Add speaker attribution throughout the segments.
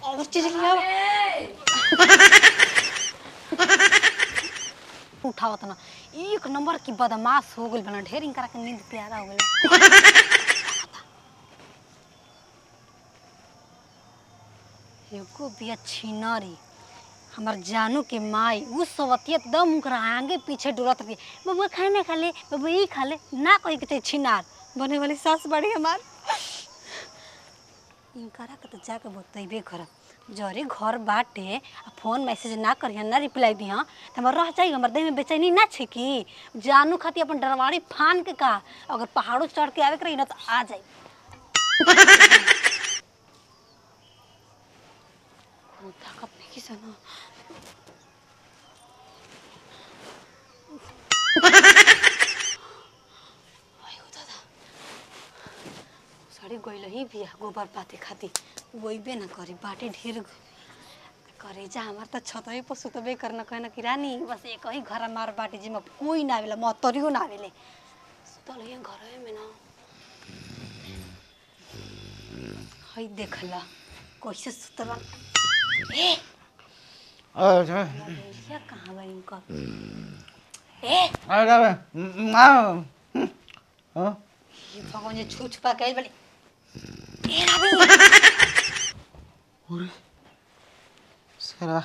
Speaker 1: और चीज लिया उठावत ना एक नंबर की बदमाश हो गइल बना ढेर इनकरा के नींद प्यारा हो गइल। एगो बिया छिनारी हमार जानू के माई उ सवतिया एकदम उनकरा आगे पीछे डुरत रही बबुआ खाने खा ले बबुआ ई खा ले ना कही के छिनार बने वाली सास बड़ी हमार इनकरा के तो जाके बतइबे करब जरे घर बाटे आ फोन मैसेज ना करिहन ना रिप्लाई दिहन त हमर रह जाई हमर देह में बेचैनी ना छे कि जानू खाती अपन डरवाड़ी फान के का अगर पहाड़ों चढ़ के आवे के रही ना तो आ जाई ताकत नहीं की सना आयो दादा साड़ी गइल ही बिया गोबर पाते खाती वही ना करी बाटे ढेर करे जा हमार त छतई पर सुतबे करना कहना कि रानी बस एक ही घर मार बाटे जिमा कोई ना आवेला मतरियो ना आवेले सुतल ही घरवे में ना हई देखला कैसे सुतल ए ये कहां बा इनका ए
Speaker 2: अरे
Speaker 1: ये भगवान ये छू छुपा के बले ए रानी
Speaker 2: अरे सारा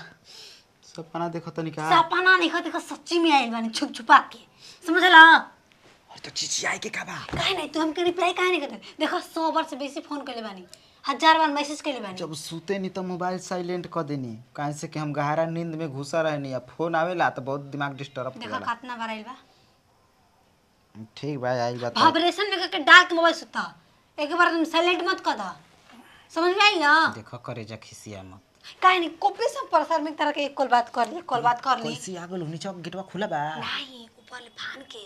Speaker 2: सपना देखो तो निका
Speaker 1: सपना नहीं देखो सच्ची में आइल बानी छुप छुपा के समझला
Speaker 2: और तो चिचियाई के का बा
Speaker 1: काहे नहीं तू हमके रिप्लाई काहे नहीं करते देखो 100 बार से बेसी फोन करले बानी 1000 बार मैसेज करले बानी
Speaker 2: जब सूते नहीं तो मोबाइल साइलेंट कर देनी काहे से कि हम गहरा नींद में घुसा रहनी अब फोन आवेला तो बहुत दिमाग डिस्टर्ब
Speaker 1: देखो कितना बार आइल बा
Speaker 2: ठीक बा आई बात
Speaker 1: वाइब्रेशन में करके डाल के मोबाइल सुता एक बार तुम साइलेंट मत कर दा समझ में आई ना
Speaker 2: देखो करे जा खिसिया मत
Speaker 1: काहे नहीं कॉपी सब परसर में तरह के एक कॉल बात कर ली
Speaker 2: कैसे आगल नीचे गेटवा खुला बा
Speaker 1: नहीं ऊपर ले फान के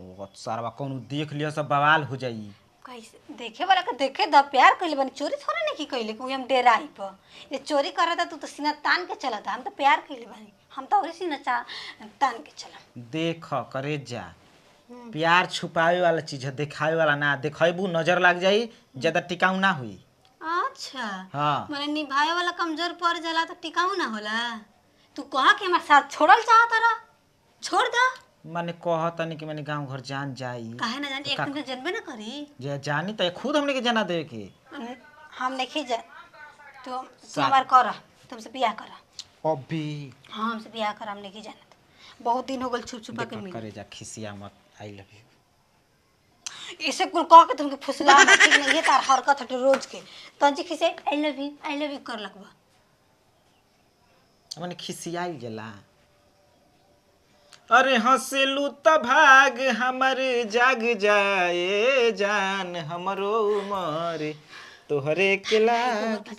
Speaker 2: ओ सारा कौन देख लिया सब बवाल हो जाई
Speaker 1: कैसे देखे वाला के देखे द प्यार कइले बनी चोरी थोड़ा नहीं की कइले कोई हम डेरा आई प ये चोरी करता तू तो सीना तान के चलता हम तो प्यार कइले बानी हम तो और सीना तान के चला
Speaker 2: देख करे जा प्यार छुपावे वाला चीज है दिखावे वाला ना दिखाइबू नजर लग जाई ज्यादा टिकाऊ ना हुई
Speaker 1: अच्छा
Speaker 2: हाँ
Speaker 1: माने निभाए वाला कमजोर पड़ जाला तो टिकाऊ ना होला तू कहा कि हमारे साथ छोड़ल चाहत रहा छोड़ दा
Speaker 2: माने कहतनी कि माने गांव घर जान जाई
Speaker 1: काहे ना जानी एक दिन के जन्मे ना करी
Speaker 2: जे जानी त खुद हमने के जना देवे के
Speaker 1: हम नहीं जा तो हमार कर तुमसे बियाह कर
Speaker 2: अभी
Speaker 1: हां हमसे बियाह कर हम नहीं जानत बहुत दिन हो गल छुप छुपा के मिल
Speaker 2: करे जा खिसिया मत आई लव यू
Speaker 1: ऐसे कुल कह के तुमके फुसला मत ठीक नहीं है तार हरकत हटे रोज के तंजी खिसे आई लव यू कर लगबा
Speaker 2: माने खिसियाई गेला अरे हंसलू त भाग हमर जाग जाए जान हमरो उमर तोहरे के लाग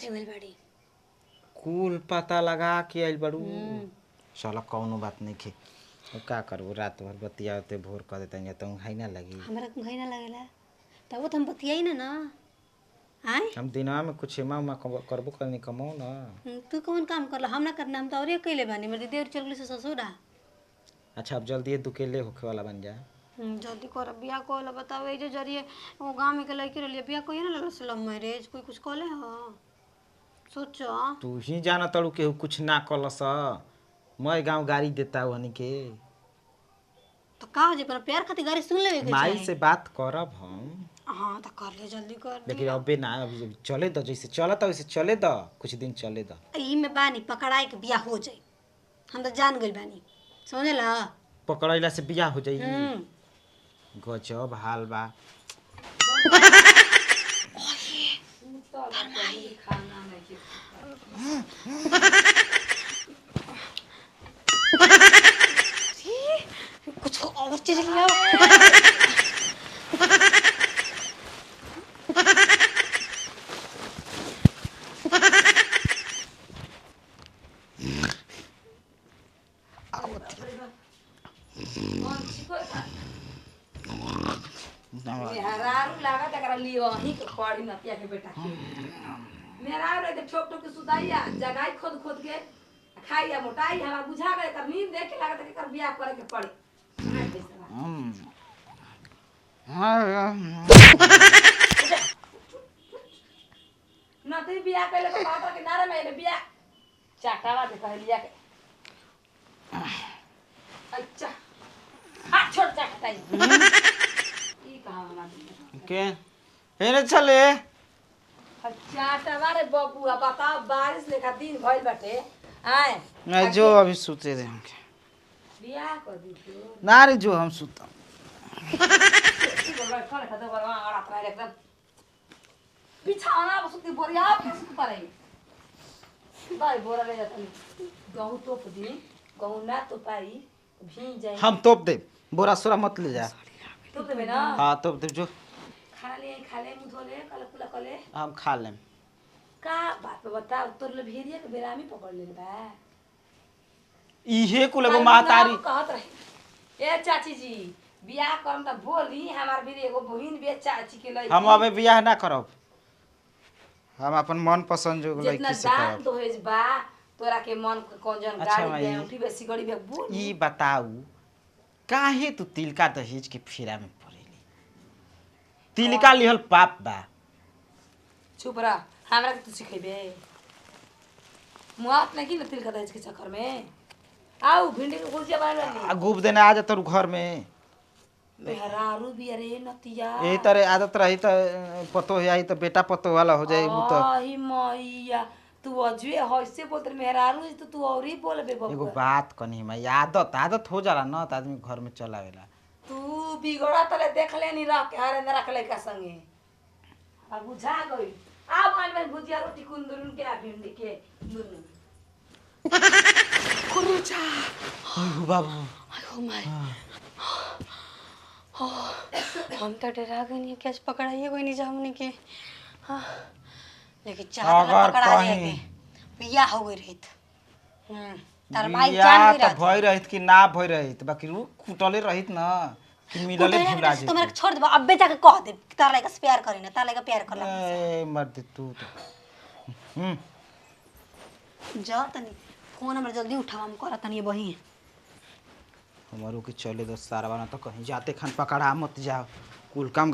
Speaker 2: कुल पता लगा के आइल बड़ू साला कौनो बात नहीं खे का करबो रात भर बतियाते भोर कर देते या तो घाई ना लगी
Speaker 1: हमरा घाई ना लगेला तब तो हम बतियाई ना आय
Speaker 2: हम दिनवा में कुछ मा करबो करनी कमाओ ना
Speaker 1: तू कौन काम करला हम ना करना हम तो औरे कइले बानी मेरी देवर चल गली से ससुरा
Speaker 2: अच्छा अब जल्दी दुकेले होखे वाला बन जा
Speaker 1: जल्दी कर बियाह कोला बताओ ए जे जरिए वो गांव में के लड़की रहलिए बियाह कोई ना लव मैरिज कोई कुछ कहले हां सोचो
Speaker 2: तू ही जाना तड़ू के कुछ ना कलस मैं गांव गाड़ी देता हनी के
Speaker 1: तो का हो जे पर प्यार खातिर गाड़ी सुन लेवे के
Speaker 2: माई से बात करब हम
Speaker 1: हां तो कर ले जल्दी कर
Speaker 2: लेकिन अबे ना अभी चले द जैसे चलता वैसे चले द कुछ दिन चले द
Speaker 1: ई में बानी पकड़ाई के बियाह हो जाई हम तो जान गइल बानी समझला
Speaker 2: पकड़ैला से बियाह हो जाई गजब हाल बा
Speaker 1: कुछ और चीज लिया
Speaker 3: मेहरारू लागत एकरा लियो ही के खड़ी नतिया के बेटा के मेहरारू रे ठोक ठोक के सुताइया जगाई खोद खोद के खाइया मोटाई हमरा बुझा गए कर नींद देख के लागत के कर बियाह करे के पड़ी ना तो बियाह कइले तो बात के नारे में बियाह चाटावा दे कह लिया के अच्छा हाथ छोड़ चाटता ई कहां बना दे
Speaker 2: के हेने चले
Speaker 3: चाटावा रे बबुआ बताओ बारिश लेखा दिन भइल बाटे आए
Speaker 2: नहीं जो अभी सुते दे हमके
Speaker 3: बियाह कर दी तो
Speaker 2: ना रे जो हम सुतम
Speaker 3: एकदम बिछाना सुती बोरिया सुत पड़े भाई बोरा ले जाता गहूं तोप दी गहूं ना तो पाई भींग जाए
Speaker 2: हम तोप दे बोरा सोरा मत ले जा
Speaker 3: तोप देबे ना
Speaker 2: हाँ तोप दे जो
Speaker 3: खा ले मुंह धो ले कल कुला कले
Speaker 2: हम खा लेम
Speaker 3: का बात पे बता तोर ले भेड़िया के बेरामी पकड़ ले बा
Speaker 2: इहे कुल एगो महतारी
Speaker 3: कहत रही ए चाची जी बियाह करम त बोली हमार भी एगो बहिन बे चाची के लई
Speaker 2: हम अबे बियाह ना करब हम अपन मन पसंद जो
Speaker 3: जितना
Speaker 2: लड़की से
Speaker 3: दाम
Speaker 2: करब
Speaker 3: दहेज बा तोरा के मन कौन जन
Speaker 2: अच्छा
Speaker 3: गाड़ी
Speaker 2: भाई।
Speaker 3: दे उठी बेसी गड़ी बे बोल
Speaker 2: ई बताऊ काहे तू तिलका दहेज के फेरा में पड़ेली तिलका लिहल पाप बा
Speaker 3: चुप रह हमरा के तू सिखेबे मुआत नहीं न तिल का दहेज के चक्कर में आओ भिंडी के गुजिया बना ली
Speaker 2: आ गुब देने आ जा तोर घर में
Speaker 3: मेहरारू भी अरे नतिया
Speaker 2: यही तरह आदत रही तो पतो है आई तो बेटा पतो वाला हो जाए वो तो
Speaker 3: आई मैया तू अजुए हइसे बोलत मेहरारू तो तू और ही बोलबे
Speaker 2: एगो
Speaker 3: बबुआ
Speaker 2: बात कनी मैं आदत आदत हो जाला ना तो आदमी घर में चल आवेला
Speaker 3: तू बिगड़ा तले देख लेनी रह के हरे न रख ले का संगे अब बुझा गई आ बन में भुजिया रोटी कुंदरुन के आ भिंडी के दुनु
Speaker 1: कुरुचा
Speaker 2: ओह बाबू
Speaker 1: आयो माय हम तो डरा गए नहीं कैसे पकड़ाइए कोई नहीं हमने के हाँ लेकिन चाहत
Speaker 2: अगर
Speaker 1: पकड़ा
Speaker 2: कहीं-
Speaker 1: जाएगे बिया हो गई रहित तार माई जान
Speaker 2: बियाह
Speaker 1: भी
Speaker 2: तो
Speaker 1: रात
Speaker 2: भई रहित कि ना भई रहित बाकी रू कुटले रहित ना कि मिलले भुला
Speaker 1: तो मेरे
Speaker 2: जे
Speaker 1: छोड़ दे अबे जाके कह दे कि तार लायक से प्यार करी ना तार लायक प्यार कर ला
Speaker 2: ए मर्द तू तो
Speaker 1: जा तनी फोन हमरे जल्दी उठावा हम करत तनी बही
Speaker 2: हमारो के चले दो सारा बना तो कहीं जाते खान पकड़ा मत जाओ कुल काम